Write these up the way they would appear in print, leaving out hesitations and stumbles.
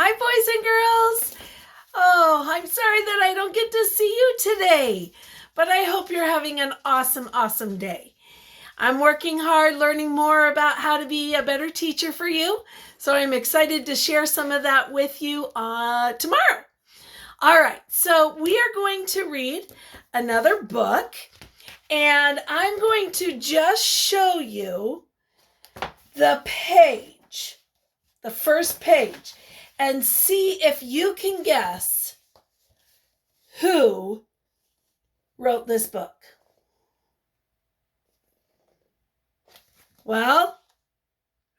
Hi, boys and girls. Oh, I'm sorry that I don't get to see you today, but I hope you're having an awesome day. I'm working hard learning more about how to be a better teacher for you, so I'm excited to share some of that with you tomorrow. All right, so we are going to read another book, and I'm going to just show you the page, the first page, and see if you can guess who wrote this book. Well,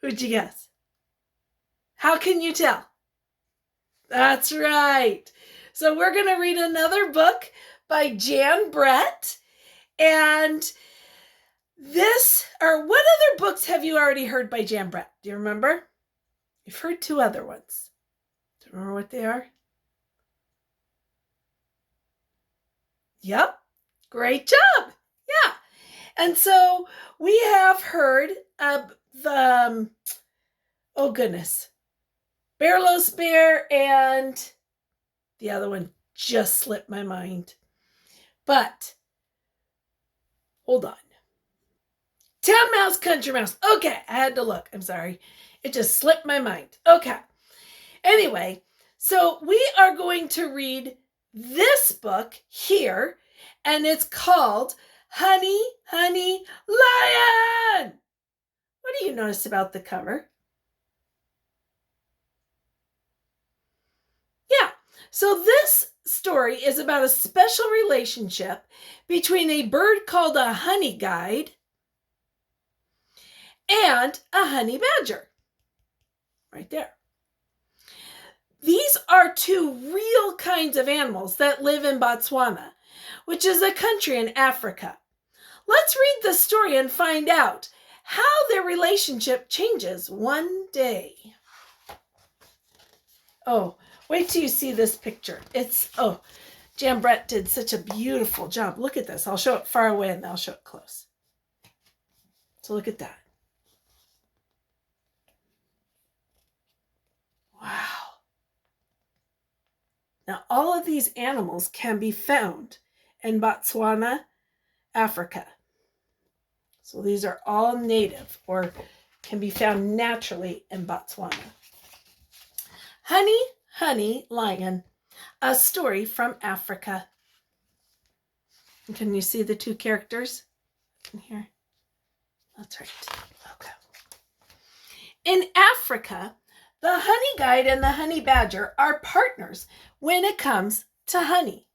who'd you guess? How can you tell? That's right. So we're going to read another book by Jan Brett. And what other books have you already heard by Jan Brett? Do you remember? You've heard two other ones. Do you remember what they are? Yep. Great job. Yeah. And so we have heard of the, oh goodness, Bearlow's Bear, and the other one just slipped my mind. But hold on. Town Mouse, Country Mouse. Okay, I had to look. I'm sorry. It just slipped my mind. Okay. Anyway, so we are going to read this book here, and it's called Honey, Honey, Lion. What do you notice about the cover? Yeah, so this story is about a special relationship between a bird called a honeyguide and a honey badger. Right there. These are two real kinds of animals that live in Botswana, which is a country in Africa. Let's read the story and find out how their relationship changes one day. Oh, wait till you see this picture. Jan Brett did such a beautiful job. Look at this. I'll show it far away and then I'll show it close. So look at that. Wow. Now, all of these animals can be found in Botswana, Africa. So these are all native or can be found naturally in Botswana. Honey, Honey, Lion, a story from Africa. Can you see the two characters in here? That's right. Okay. In Africa, the honey guide and the honey badger are partners when it comes to honey.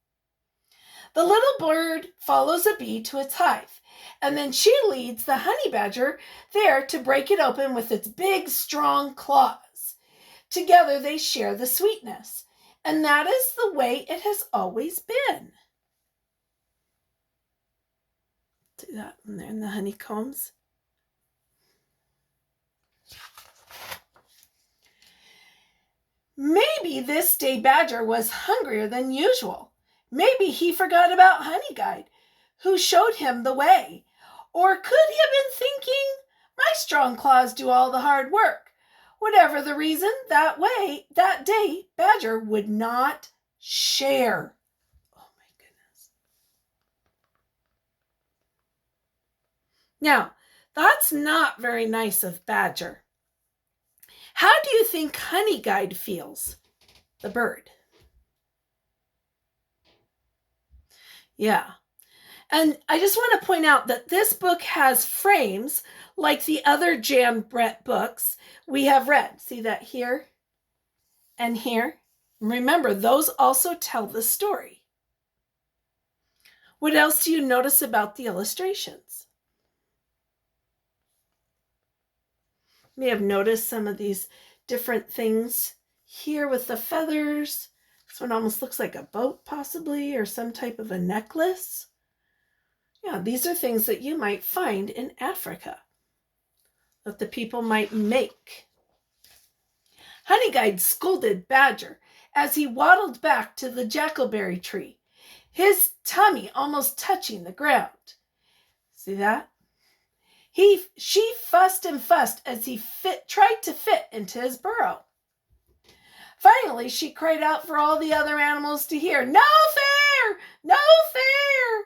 The little bird follows a bee to its hive, and then she leads the honey badger there to break it open with its big, strong claws. Together they share the sweetness, and that is the way it has always been. See that in there in the honeycombs? Maybe this day Badger was hungrier than usual. Maybe he forgot about Honeyguide, who showed him the way. Or could he have been thinking, my strong claws do all the hard work? Whatever the reason, that day, Badger would not share. Oh my goodness. Now, that's not very nice of Badger. How do you think Honeyguide feels? The bird. Yeah. And I just want to point out that this book has frames like the other Jan Brett books we have read. See that here and here? Remember, those also tell the story. What else do you notice about the illustrations? You may have noticed some of these different things here with the feathers. This one almost looks like a boat possibly, or some type of a necklace. Yeah, these are things that you might find in Africa that the people might make. Honeyguide scolded Badger as he waddled back to the jackalberry tree, his tummy almost touching the ground. See that? She fussed and fussed as he tried to fit into his burrow. Finally, she cried out for all the other animals to hear, "No fair! No fair!"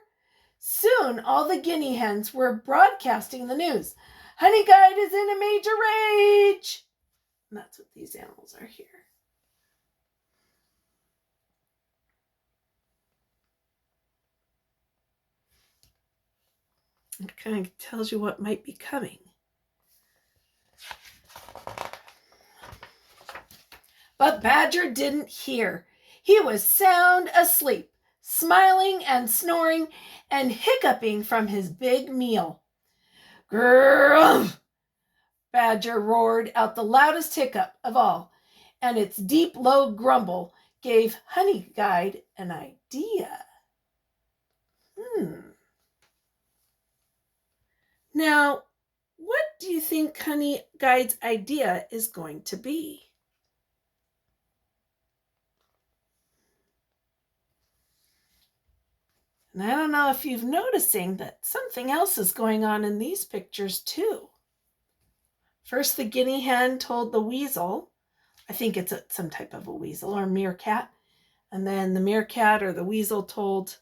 Soon, all the guinea hens were broadcasting the news. "Honeyguide is in a major rage." And that's what these animals are here. It kind of tells you what might be coming. But Badger didn't hear. He was sound asleep, smiling and snoring and hiccuping from his big meal. "Grrrr!" Badger roared out the loudest hiccup of all, and its deep, low grumble gave Honeyguide an idea. Now, what do you think Honeyguide's idea is going to be? And I don't know if you've noticing that something else is going on in these pictures too. First, the guinea hen told the weasel, I think it's some type of a weasel or meerkat, and then the meerkat or the weasel told.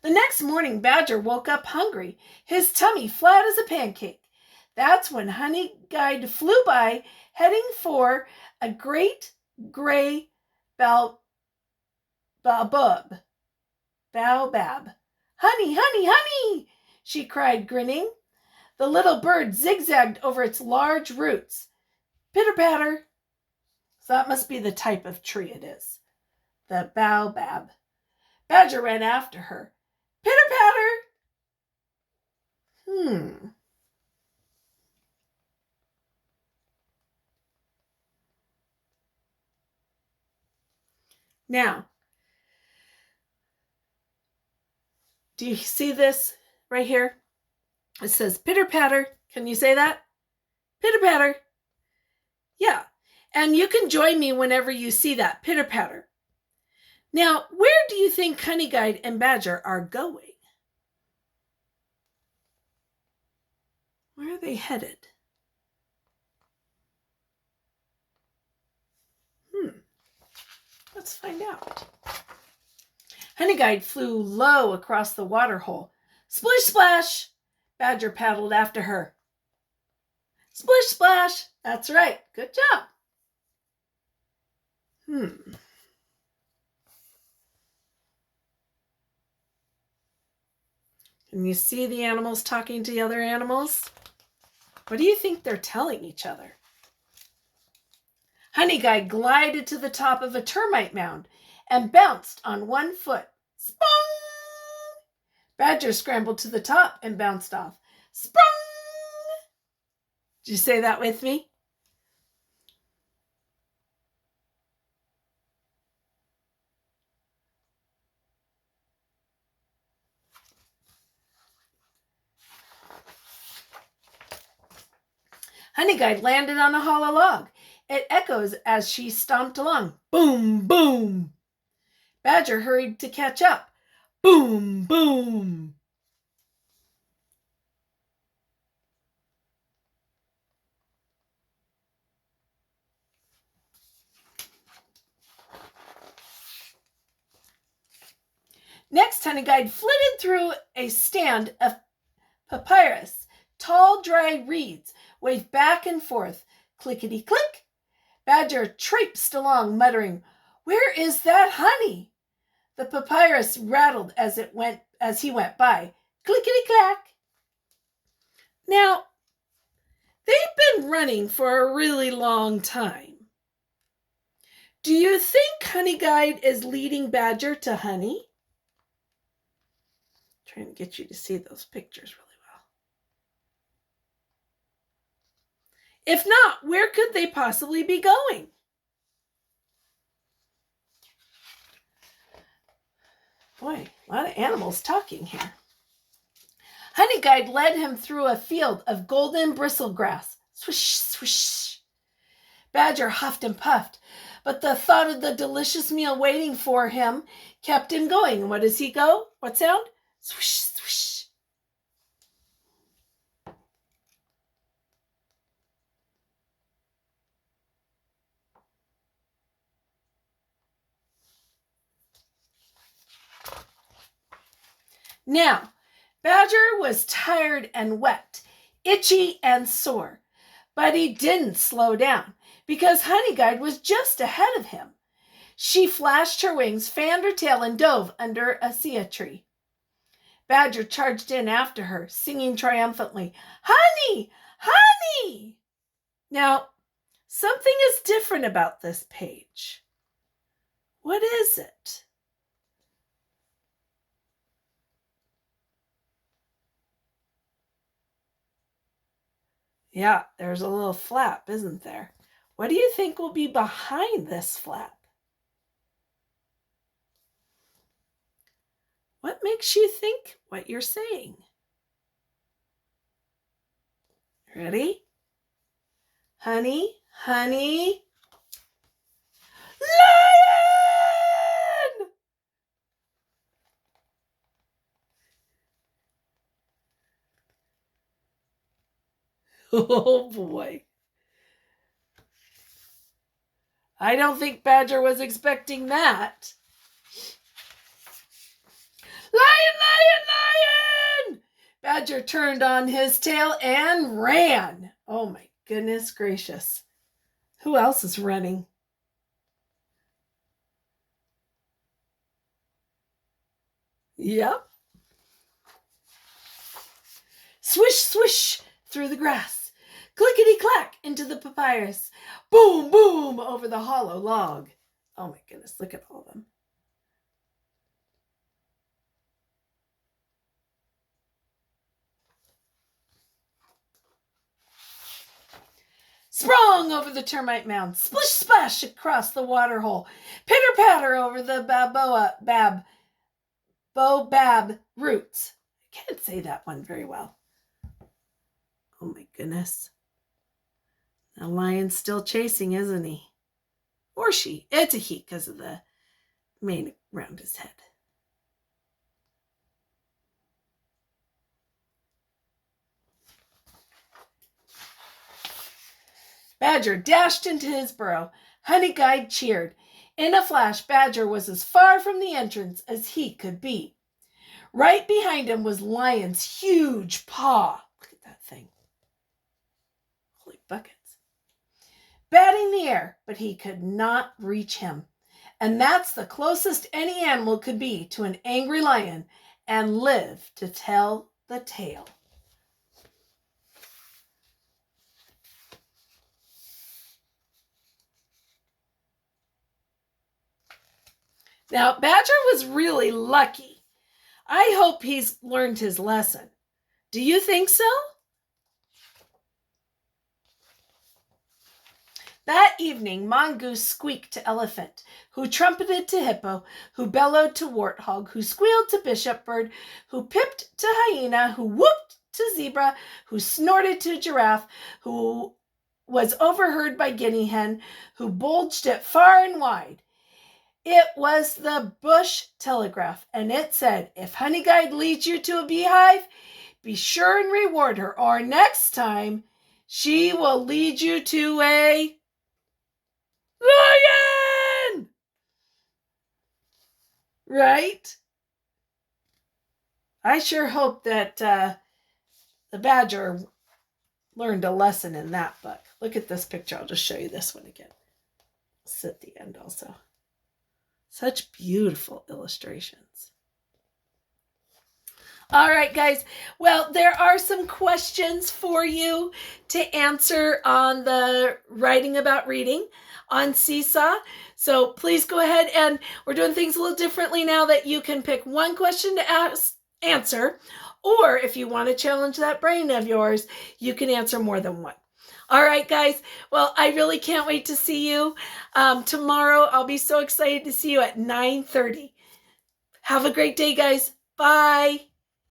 The next morning, Badger woke up hungry, his tummy flat as a pancake. That's when Honeyguide flew by, heading for a great gray baobab. "Honey, honey, honey!" she cried, grinning. The little bird zigzagged over its large roots. Pitter-patter. So that must be the type of tree it is. The baobab. Badger ran after her. Pitter-patter. Now, do you see this right here? It says pitter-patter. Can you say that? Pitter-patter. Yeah. And you can join me whenever you see that pitter-patter. Now, where do you think Honeyguide and Badger are going? Where are they headed? Let's find out. Honeyguide flew low across the water hole. Splish splash! Badger paddled after her. Splish splash! That's right. Good job. Can you see the animals talking to the other animals? What do you think they're telling each other? Honeyguide glided to the top of a termite mound and bounced on one foot. Spong! Badger scrambled to the top and bounced off. Sprung! Did you say that with me? Honeyguide landed on a hollow log. It echoes as she stomped along. Boom, boom. Badger hurried to catch up. Boom, boom. Next, Honeyguide flitted through a stand of papyrus. Tall, dry reeds waved back and forth. Clickety-click. Badger traipsed along, muttering, "Where is that honey?" The papyrus rattled as he went by. Clickety-clack. Now, they've been running for a really long time. Do you think Honeyguide is leading Badger to honey? Trying to get you to see those pictures really well. If not, where could they possibly be going? Boy, a lot of animals talking here. Honeyguide led him through a field of golden bristlegrass. Swish, swish. Badger huffed and puffed, but the thought of the delicious meal waiting for him kept him going. What does he go? What sound? Swish, swish. Now, Badger was tired and wet, itchy and sore, but he didn't slow down because honeyguide was just ahead of him. She flashed her wings, fanned her tail, and dove under a sea tree. Badger charged in after her, singing triumphantly, "Honey! Honey!" Now, something is different about this page. What is it? Yeah, there's a little flap, isn't there? What do you think will be behind this flap? What makes you think what you're saying? Ready? Honey, honey. Lion! Oh boy. I don't think Badger was expecting that. Lion, lion, lion! Badger turned on his tail and ran. Oh my goodness gracious. Who else is running? Yep. Swish, swish through the grass. Clickety-clack into the papyrus. Boom, boom over the hollow log. Oh my goodness, look at all of them. Sprung over the termite mound, splish splash across the water hole, pitter patter over the baobab roots. I can't say that one very well. Oh my goodness. The lion's still chasing, isn't he? Or she. It's a he because of the mane around his head. Badger dashed into his burrow. Honeyguide cheered. In a flash, Badger was as far from the entrance as he could be. Right behind him was Lion's huge paw. Look at that thing. Holy buckets. Batting the air, but he could not reach him. And that's the closest any animal could be to an angry lion and live to tell the tale. Now, Badger was really lucky. I hope he's learned his lesson. Do you think so? That evening, Mongoose squeaked to Elephant, who trumpeted to Hippo, who bellowed to Warthog, who squealed to Bishop Bird, who pipped to Hyena, who whooped to Zebra, who snorted to Giraffe, who was overheard by Guinea Hen, who bulged it far and wide. It was the Bush Telegraph, and it said, if Honeyguide leads you to a beehive, be sure and reward her, or next time she will lead you to a lion! Right? I sure hope that the Badger learned a lesson in that book. Look at this picture. I'll just show you this one again. It's at the end also. Such beautiful illustrations. All right, guys. Well, there are some questions for you to answer on the Writing About Reading on Seesaw. So please go ahead, and we're doing things a little differently now that you can pick one question to answer, or if you want to challenge that brain of yours, you can answer more than one. All right, guys. Well, I really can't wait to see you tomorrow. I'll be so excited to see you at 9:30. Have a great day, guys. Bye.